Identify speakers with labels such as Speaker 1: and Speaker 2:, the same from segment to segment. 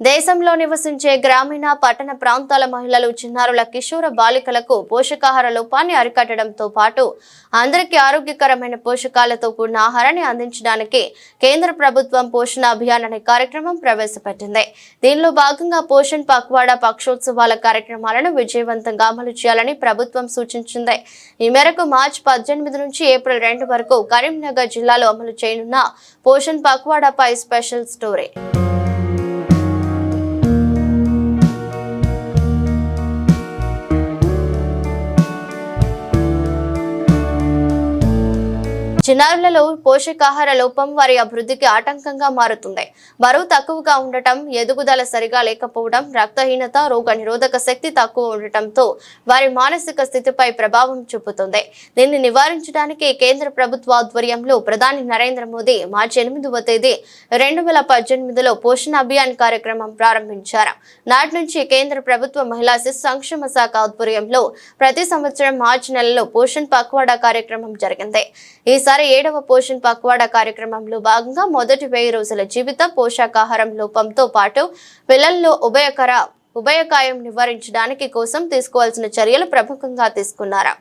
Speaker 1: దేశంలో నివసించే గ్రామీణ పట్టణ ప్రాంతాల మహిళలు చిన్నారుల కిషోర బాలికలకు పోషకాహార లోపాన్ని అరికట్టడంతో పాటు అందరికీ ఆరోగ్యకరమైన పోషకాలతో కూడిన ఆహారాన్ని అందించడానికి కేంద్ర ప్రభుత్వం పోషణ అభియాన్ అనే కార్యక్రమం ప్రవేశపెట్టింది. దీనిలో భాగంగా పోషణ్ పక్వాడా పక్షోత్సవాల కార్యక్రమాలను విజయవంతంగా అమలు చేయాలని ప్రభుత్వం సూచించింది. ఈ మేరకు మార్చి 18 నుంచి ఏప్రిల్ 2 వరకు కరీంనగర్ జిల్లాలో అమలు చేయనున్న పోషణ్ పక్వాడాపై స్పెషల్ స్టోరీ. చిన్నారులలో పోషకాహార లోపం వారి అభివృద్ధికి ఆటంకంగా మారుతుంది. బరువు తక్కువగా ఉండటం, ఎదుగుదల సరిగా లేకపోవడం, రక్తహీనత, రోగ నిరోధక శక్తి తక్కువ ఉండటంతో వారి మానసిక స్థితిపై ప్రభావం చూపుతుంది. దీన్ని నివారించడానికి కేంద్ర ప్రభుత్వ ఆధ్వర్యంలో ప్రధాని నరేంద్ర మోదీ మార్చి 8వ తేదీ 2018లో పోషణ అభియాన్ కార్యక్రమం ప్రారంభించారు. నాటి నుంచి కేంద్ర ప్రభుత్వ మహిళా శిశు సంక్షేమ శాఖ ఆధ్వర్యంలో ప్రతి సంవత్సరం మార్చి నెలలో పోషణ్ పక్వాడా కార్యక్రమం జరిగింది. ఈసారి 7వ పోషణ్ పక్వాడా కార్యక్రమంలో భాగంగా మొదటి 1000 రోజుల జీవిత పోషకాహారం లోపంతో పాటు పిల్లల్లో ఉభయకాయం నివారించడానికి కోసం తీసుకోవాల్సిన చర్యలు ప్రముఖంగా తీసుకున్నారు.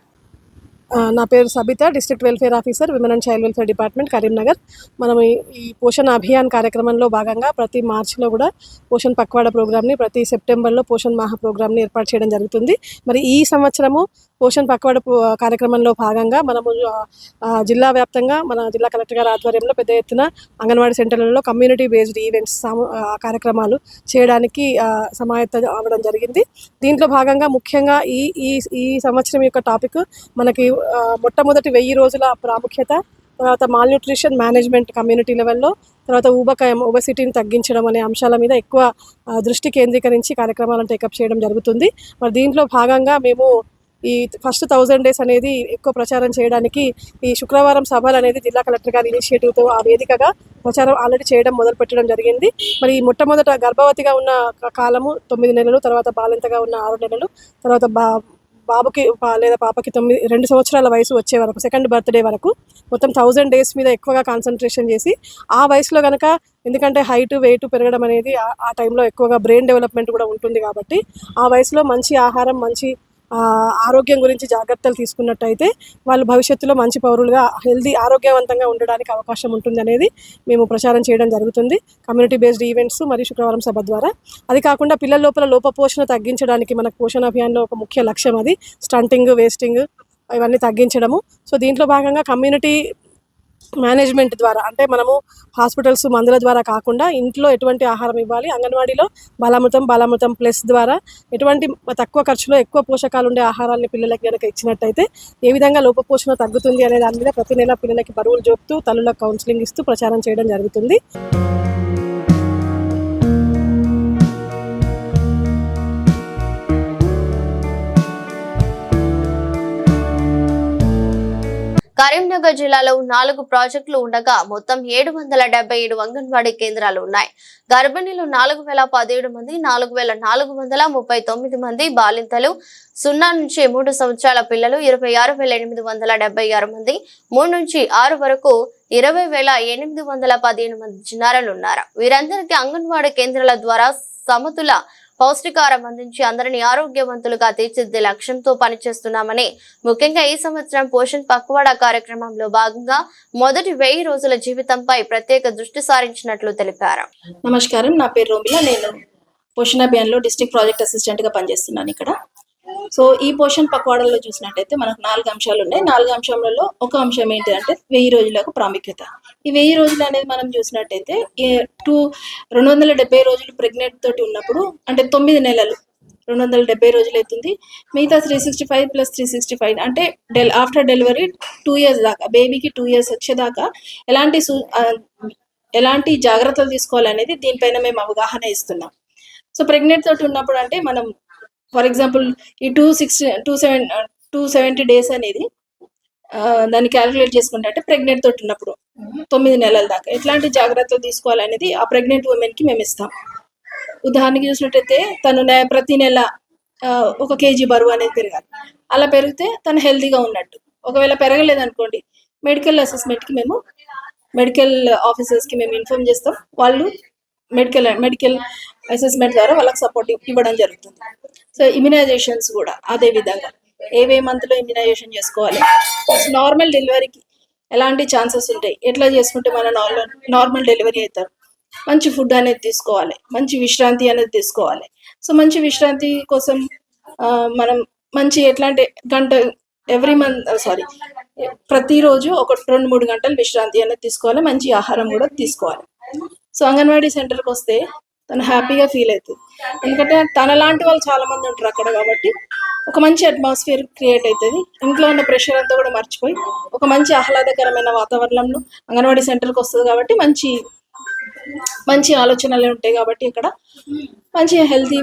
Speaker 2: నా పేరు Sabitha, district welfare officer, women and child welfare department, Karimnagar. మనం ఈ పోషణ అభియాన్ కార్యక్రమంలో భాగంగా ప్రతి మార్చిలో కూడా పోషణ్ పక్వాడా ప్రోగ్రామ్ని, ప్రతి సెప్టెంబర్లో పోషణ్ మాహ ప్రోగ్రామ్ని ఏర్పాటు చేయడం జరుగుతుంది. మరి ఈ సంవత్సరము పోషణ్ పక్వాడా కార్యక్రమంలో భాగంగా మనము జిల్లా వ్యాప్తంగా మన జిల్లా కలెక్టర్ గారి ఆధ్వర్యంలో పెద్ద ఎత్తున అంగన్వాడీ సెంటర్లలో కమ్యూనిటీ బేస్డ్ ఈవెంట్స్ కార్యక్రమాలు చేయడానికి సమాయత్తం అవ్వడం జరిగింది. దీంట్లో భాగంగా ముఖ్యంగా ఈ సంవత్సరం యొక్క టాపిక్ మనకి మొట్టమొదటి 1000 రోజుల ప్రాముఖ్యత, తర్వాత మాల్న్యూట్రిషన్ మేనేజ్మెంట్ కమ్యూనిటీ లెవెల్లో, తర్వాత ఒబెసిటీని తగ్గించడం అనే అంశాల మీద ఎక్కువ దృష్టి కేంద్రీకరించి కార్యక్రమాలను టేకప్ చేయడం జరుగుతుంది. మరి దీంట్లో భాగంగా మేము ఈ ఫస్ట్ 1000 డేస్ అనేది ఎక్కువ ప్రచారం చేయడానికి ఈ శుక్రవారం సభలు అనేది జిల్లా కలెక్టర్ గారి ఇనిషియేటివ్తో ఆ వేదికగా ప్రచారం ఆల్రెడీ చేయడం మొదలుపెట్టడం జరిగింది. మరి మొట్టమొదట గర్భవతిగా ఉన్న కాలము 9 నెలలు, తర్వాత బాలింతగా ఉన్న 6 నెలలు, తర్వాత బాబుకి లేదా పాపకి 2 సంవత్సరాల వయసు వచ్చే వరకు, సెకండ్ బర్త్డే వరకు మొత్తం 1000 డేస్ మీద ఎక్కువగా కాన్సన్ట్రేషన్ చేసి, ఆ వయసులో కనుక ఎందుకంటే హైట్ వెయిట్ పెరగడం అనేది ఆ టైంలో ఎక్కువగా బ్రెయిన్ డెవలప్మెంట్ కూడా ఉంటుంది కాబట్టి ఆ వయసులో మంచి ఆహారం, మంచి ఆరోగ్యం గురించి జాగ్రత్తలు తీసుకున్నట్టయితే వాళ్ళు భవిష్యత్తులో మంచి పౌరులుగా ఆరోగ్యవంతంగా ఉండడానికి అవకాశం ఉంటుంది అనేది మేము ప్రచారం చేయడం జరుగుతుంది కమ్యూనిటీ బేస్డ్ ఈవెంట్స్ మరియు శుక్రవారం సభ ద్వారా. అది కాకుండా పిల్లల లోపల లోపపోషణ తగ్గించడానికి మనకు పోషణ అభియాన్లో ఒక ముఖ్య లక్ష్యం అది స్టంటింగ్, వేస్టింగ్ ఇవన్నీ తగ్గించడము. సో దీంట్లో భాగంగా కమ్యూనిటీ మేనేజ్మెంట్ ద్వారా, అంటే మనము హాస్పిటల్స్ మందుల ద్వారా కాకుండా ఇంట్లో ఎటువంటి ఆహారం ఇవ్వాలి, అంగన్వాడీలో బాలామృతం ప్లస్ ద్వారా ఎటువంటి తక్కువ ఖర్చులో ఎక్కువ పోషకాలు ఉండే ఆహారాన్ని పిల్లలకి కనుక ఇచ్చినట్టయితే ఏ విధంగా లోపపోషణ తగ్గుతుంది అనే దాని మీద ప్రతి నెల పిల్లలకి బరువులు జోపుతూ తల్లులకు కౌన్సిలింగ్ ఇస్తూ ప్రచారం చేయడం జరుగుతుంది.
Speaker 1: కరీంనగర్ జిల్లాలో 4 ప్రాజెక్టులు ఉండగా మొత్తం 777 అంగన్వాడీ కేంద్రాలు ఉన్నాయి. గర్భిణీలు 4017 మంది, 4439 మంది, బాలింతలు 0 నుంచి 3 సంవత్సరాల పిల్లలు 26876 మంది, 3 నుంచి 6 వరకు 20815 మంది చిన్నారులు ఉన్నారు. వీరందరికీ అంగన్వాడీ కేంద్రాల ద్వారా సమతుల పౌష్టికాహారం అందించి అందరినీ ఆరోగ్యవంతులుగా తీర్చిదిద్దే లక్ష్యంతో పనిచేస్తున్నామని, ముఖ్యంగా ఈ సంవత్సరం పోషణ్ పక్వాడా కార్యక్రమంలో భాగంగా మొదటి 1000 రోజుల జీవితంపై ప్రత్యేక దృష్టి సారించినట్లు తెలిపారు.
Speaker 3: నమస్కారం, నా పేరు రోమిలా. నేను పోషణ అభియాన్లో డిస్ట్రిక్ట్ ప్రాజెక్ట్ అసిస్టెంట్ గా పనిచేస్తున్నాను ఇక్కడ. సో ఈ పోషణ్ పక్వాడాలో చూసినట్టయితే మనకు 4 అంశాలు ఉన్నాయి. 4 అంశాలలో ఒక అంశం ఏంటి అంటే 1000 రోజులకు ప్రాముఖ్యత. ఈ 1000 రోజులు అనేది మనం చూసినట్టయితే 270 రోజులు ప్రెగ్నెంట్ తోటి ఉన్నప్పుడు, అంటే 9 నెలలు 270 రోజులు అవుతుంది. మిగతా 365 + 365 అంటే ఆఫ్టర్ డెలివరీ 2 years దాకా, బేబీకి 2 years వచ్చేదాకా ఎలాంటి జాగ్రత్తలు తీసుకోవాలనేది దీనిపైన మేము అవగాహన ఇస్తున్నాం. సో ప్రెగ్నెంట్ తోటి ఉన్నప్పుడు అంటే మనం ఫర్ ఎగ్జాంపుల్ ఈ 270 డేస్ అనేది దాన్ని క్యాలిక్యులేట్ చేసుకుంటే, అంటే ప్రెగ్నెంట్ తోటి ఉన్నప్పుడు 9 నెలల దాకా ఎట్లాంటి జాగ్రత్తలు తీసుకోవాలనేది ఆ ప్రెగ్నెంట్ ఉమెన్కి మేము ఇస్తాం. ఉదాహరణకి చూసినట్టయితే తను ప్రతి నెల 1 kg బరువు అనేది పెరగాలి. అలా పెరిగితే తను హెల్తీగా ఉన్నట్టు. ఒకవేళ పెరగలేదు అనుకోండి, మెడికల్ ఆఫీసర్స్కి మేము ఇన్ఫార్మ్ చేస్తాం. వాళ్ళు మెడికల్ అసెస్మెంట్ ద్వారా వాళ్ళకి సపోర్ట్ ఇవ్వడం జరుగుతుంది. సో ఇమ్యునైజేషన్స్ కూడా అదే విధంగా ఏవే మంత్లో ఇమ్యునైజేషన్ చేసుకోవాలి, నార్మల్ డెలివరీకి ఎలాంటి ఛాన్సెస్ ఉంటాయి, ఎట్లా చేసుకుంటే మన నార్మల్ డెలివరీ అవుతారు, మంచి ఫుడ్ అనేది తీసుకోవాలి, మంచి విశ్రాంతి అనేది తీసుకోవాలి. సో మంచి విశ్రాంతి కోసం మనం మంచి ఎట్లాంటి గంట ప్రతిరోజు ఒక 2-3 గంటలు విశ్రాంతి అనేది తీసుకోవాలి, మంచి ఆహారం కూడా తీసుకోవాలి. సో అంగన్వాడీ సెంటర్కి వస్తే తను హ్యాపీగా ఫీల్ అవుతుంది, ఎందుకంటే తన లాంటి వాళ్ళు చాలా మంది ఉంటారు అక్కడ, కాబట్టి ఒక మంచి అట్మాస్ఫియర్ క్రియేట్ అవుతుంది. ఇంట్లో ఉన్న ప్రెషర్ అంతా కూడా మర్చిపోయి ఒక మంచి ఆహ్లాదకరమైన వాతావరణంలో అంగన్వాడీ సెంటర్కి వస్తుంది, కాబట్టి మంచి ఆలోచనలు ఉంటాయి, కాబట్టి ఇక్కడ మంచి హెల్తీ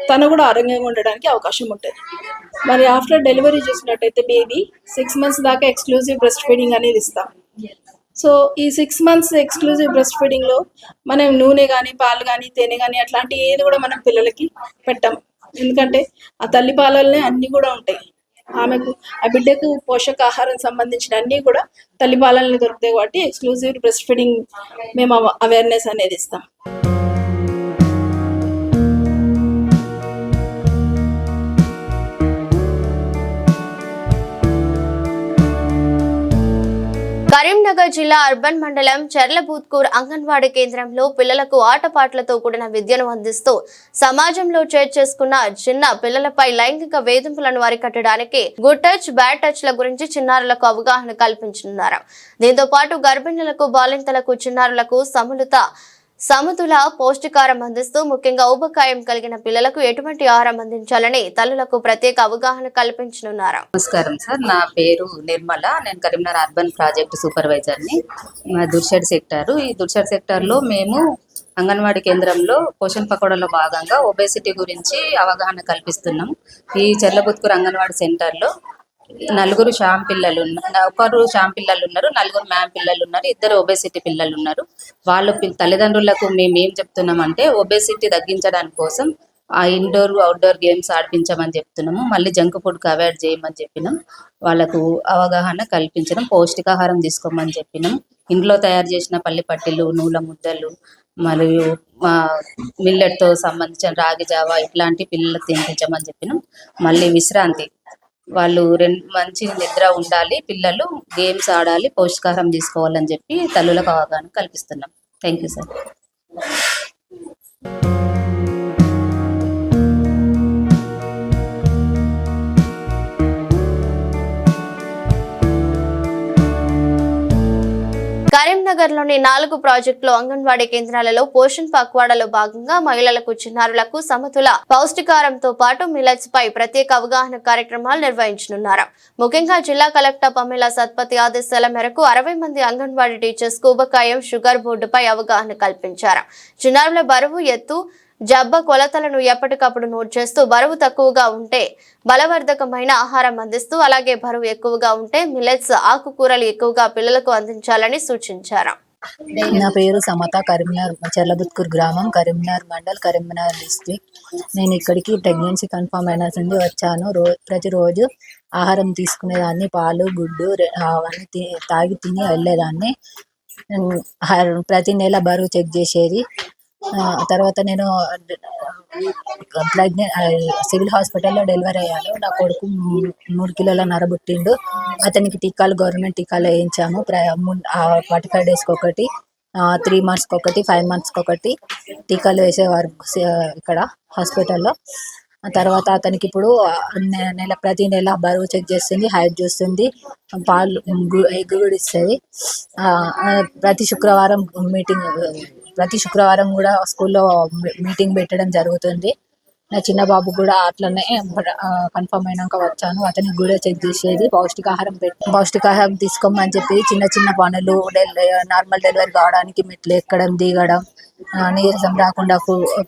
Speaker 3: తను కూడా ఆరోగ్యంగా ఉండడానికి అవకాశం ఉంటుంది. మరి ఆఫ్టర్ డెలివరీ చూసినట్టయితే బేబీ 6 months దాకా ఎక్స్క్లూజివ్ బ్రెస్ట్ ఫీడింగ్ అనేది ఇస్తాం. సో ఈ 6 months ఎక్స్క్లూజివ్ బ్రెస్ట్ ఫీడింగ్లో మనం నూనె కానీ పాలు కానీ తేనె కానీ అట్లాంటి ఏది కూడా మనం పిల్లలకి పెట్టాం, ఎందుకంటే ఆ తల్లి పాలనే అన్నీ కూడా ఉంటాయి. ఆమెకు ఆ బిడ్డకు పోషకాహారం సంబంధించిన అన్నీ కూడా తల్లి పాలనే దొరుకుతాయి, కాబట్టి ఎక్స్క్లూజివ్ బ్రెస్ట్ ఫీడింగ్ మేము అవేర్నెస్ అనేది ఇస్తాం.
Speaker 1: కరీంనగర్ జిల్లా అర్బన్ మండలం చెర్లబూత్కూర్ అంగన్వాడీ కేంద్రంలో పిల్లలకు ఆటపాటలతో కూడిన విద్యను అందిస్తూ సమాజంలో చేర్చేసుకున్న చిన్న పిల్లలపై లైంగిక వేధింపులను అరికట్టడానికి గుడ్ టచ్ బ్యాడ్ టచ్ ల గురించి చిన్నారులకు అవగాహన కల్పించనున్నారు. దీంతో పాటు గర్భిణులకు బాలింతలకు చిన్నారులకు సమతుల పౌష్టికారం అందిస్తూ ముఖ్యంగా ఊబకాయం కలిగిన పిల్లలకు ఎటువంటి ఆహారం అందించాలని తల్లులకు ప్రత్యేక అవగాహన కల్పించనున్నారు.
Speaker 4: నమస్కారం సార్, నా పేరు నిర్మల. నేను కరీంనగర్ అర్బన్ ప్రాజెక్ట్ సూపర్వైజర్ని. దుర్షడ్ సెక్టార్. ఈ దుర్షడ్ సెక్టార్లో మేము అంగన్వాడీ కేంద్రంలో పోషణ పకోడాలో భాగంగా ఒబేసిటీ గురించి అవగాహన కల్పిస్తున్నాం. ఈ చెర్లబుత్కూర్ అంగన్వాడీ సెంటర్లో 4 షామ్ పిల్లలు ఒకరు షామ్ పిల్లలు ఉన్నారు, 4 మ్యామ్ పిల్లలు ఉన్నారు, 2 ఒబేసిటీ పిల్లలు ఉన్నారు. వాళ్ళ తల్లిదండ్రులకు మేము ఏం చెప్తున్నామంటే ఒబేసిటీ తగ్గించడానికి కోసం ఆ ఇండోర్ అవుట్డోర్ గేమ్స్ ఆడిపించమని చెప్తున్నాము. మళ్ళీ జంక్ ఫుడ్కి అవాయిడ్ చేయమని చెప్పినాం. వాళ్ళకు అవగాహన కల్పించడం, పౌష్టికాహారం తీసుకోమని చెప్పినాం. ఇంట్లో తయారు చేసిన పల్లి పట్టీలు, నూల ముద్దలు మరియు మిల్లెట్తో సంబంధించిన రాగి జావా ఇట్లాంటి పిల్లలకు తినిపించమని చెప్పినాం. మళ్ళీ విశ్రాంతి, వాళ్ళు మంచి నిద్ర ఉండాలి, పిల్లలు గేమ్స్ ఆడాలి, పౌష్టికాహారం తీసుకోవాలని చెప్పి తల్లులకు అవగాహన కల్పిస్తున్నాం. Thank you sir.
Speaker 1: కరీంనగర్లోని 4 ప్రాజెక్టులు అంగన్వాడీ కేంద్రాలలో పోషణ్ పక్వాడాలో భాగంగా మహిళలకు చిన్నారులకు సమతుల పౌష్టికారంతో పాటు మిల్లెట్స్ పై ప్రత్యేక అవగాహన కార్యక్రమాలు నిర్వహించనున్నారు. ముఖ్యంగా జిల్లా కలెక్టర్ పమేలా సత్పతి ఆదేశాల మేరకు 60 మంది అంగన్వాడీ టీచర్స్ ఊబకాయం షుగర్ బోర్డుపై అవగాహన కల్పించారు. చిన్నారుల బరువు, ఎత్తు, జబ్బ కొలతలను ఎప్పటికప్పుడు నోట్ చేస్తూ బరువు తక్కువగా ఉంటే బలవర్ధకమైన ఆహారం అందిస్తూ, అలాగే బరువు ఎక్కువగా ఉంటే మిల్లెట్స్, ఆకుకూరలు ఎక్కువగా పిల్లలకు అందించాలని సూచించారు.
Speaker 5: నా పేరు సమత. కరీంనగర్ చెర్లబుత్కూర్ గ్రామం, కరీంనగర్ మండల్, కరీంనగర్ డిస్ట్రిక్ట్. నేను ఇక్కడికి ప్రెగ్నెన్సీ కన్ఫర్మ్ అయిన నుండి వచ్చాను. ప్రతిరోజు ఆహారం తీసుకునేదాన్ని, పాలు, గుడ్డు అవన్నీ తాగి తిని వెళ్ళేదాన్ని. ప్రతి నెల బరువు చెక్ చేసేది. తర్వాత నేను సివిల్ హాస్పిటల్లో డెలివరీ అయ్యాను. నా కొడుకు 3 కిలోల నరబుట్టిండు. అతనికి టీకాలు, గవర్నమెంట్ టీకాలు వేయించాము. 45 డేస్కి ఒకటి, 3 monthsకి ఒకటి, 5 monthsకి ఒకటి టీకాలు వేసేవారు ఇక్కడ హాస్పిటల్లో. తర్వాత అతనికి ఇప్పుడు ప్రతి నెల బరువు చెక్ చేస్తుంది, హైట్ చూస్తుంది, పాలు, ఎగ్ కూడా ఇస్తుంది. ప్రతి శుక్రవారం కూడా స్కూల్లో మీటింగ్ పెట్టడం జరుగుతుంది. నా చిన్న బాబు కూడా అట్లనే కన్ఫర్మ్ అయినాక వచ్చాను. అతనికి కూడా చెక్ చేసేది. పౌష్టికాహారం తీసుకోమని చెప్పి చిన్న చిన్న పనులు, నార్మల్ డెలివరీ కావడానికి మెట్లు ఎక్కడం, దిగడం, నీరసం రాకుండా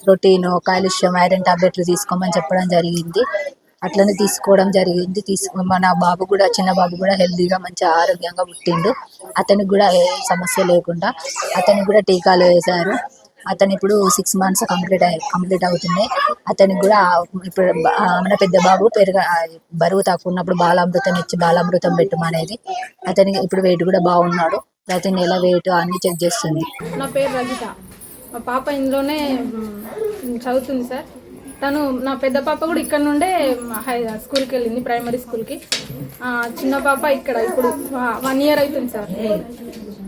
Speaker 5: ప్రోటీన్, కాల్షియం, ఐరన్ టాబ్లెట్లు తీసుకోమని చెప్పడం జరిగింది. అట్లనే తీసుకోవడం జరిగింది. మన బాబు కూడా, చిన్న బాబు కూడా హెల్తీగా మంచి ఆరోగ్యంగా పుట్టిండు. అతనికి కూడా ఏ సమస్య లేకుండా అతనికి కూడా టీకాలు వేశారు. అతను ఇప్పుడు 6 months కంప్లీట్ అవుతున్నాయి. అతనికి కూడా ఇప్పుడు మన పెద్ద బాబు బరువు తక్కువ ఉన్నప్పుడు బాలామృతం ఇచ్చి బాలామృతం పెట్టమనేది. అతనికి ఇప్పుడు వెయిట్ కూడా బాగున్నాడు. ప్రతి నెల వెయిట్ అన్ని చెక్ చేస్తుంది.
Speaker 6: నా పేరు రజిత. మా పాప ఇందులోనే చదువుతుంది సార్. తను నా పెద్ద పాప కూడా ఇక్కడ నుండే స్కూల్కి వెళ్ళింది, ప్రైమరీ స్కూల్కి. చిన్న పాప ఇక్కడ ఇప్పుడు 1 year అవుతుంది సార్.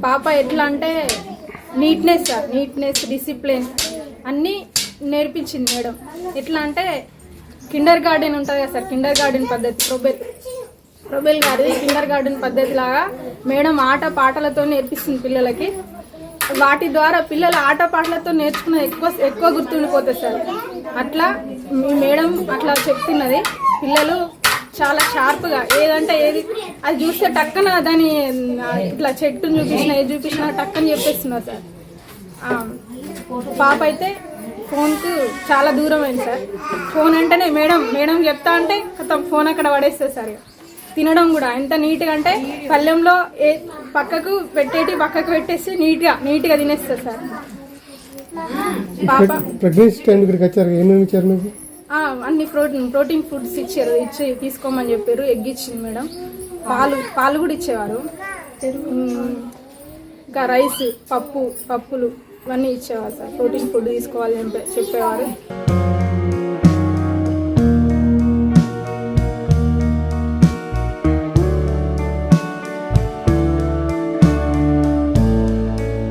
Speaker 6: పాప ఎట్లా అంటే నీట్నెస్ సార్, నీట్నెస్, డిసిప్లిన్ అన్నీ నేర్పించింది మేడం. ఎట్లా అంటే కిండర్ గార్డెన్ ఉంటుంది కదా సార్, కిండర్ గార్డెన్ పద్ధతి, ప్రొబెల్ గారి కిండర్ గార్డెన్ పద్ధతి లాగా మేడం ఆట పాటలతో నేర్పిస్తుంది పిల్లలకి. వాటి ద్వారా పిల్లలు ఆట పాటలతో నేర్చుకున్న ఎక్కువ గుర్తుండిపోతుంది సార్. అట్లా మీ మేడం అట్లా చెప్తున్నది. పిల్లలు చాలా షార్ప్గా ఏదంటే ఏది అది చూస్తే టక్కన దాని ఇట్లా చెట్టును చూపించినా ఏది చూపించినా టక్కని చెప్పేస్తున్నారు సార్. పాప అయితే ఫోన్కు చాలా దూరం అయింది సార్. ఫోన్ అంటేనే మేడం చెప్తా అంటే ఫోన్ అక్కడ పడేస్తుంది సార్. తినడం కూడా ఎంత నీట్గా అంటే పళ్ళెంలో పక్కకు పెట్టేసి నీట్గా తినేస్తారు సార్. పాప
Speaker 7: ప్రెగ్నెన్సీ టైం ఇక్కడికి వచ్చారు, ఏమేమి ఇచ్చారు మీకు?
Speaker 6: అన్ని ప్రోటీన్ ఫుడ్స్ ఇచ్చి తీసుకోమని చెప్పారు. ఎగ్ ఇచ్చింది మేడం, పాలు కూడా ఇచ్చేవారు. ఇంకా రైస్, పప్పులు ఇవన్నీ ఇచ్చేవారు సార్. ప్రోటీన్ ఫుడ్ తీసుకోవాలని చెప్పేవారు.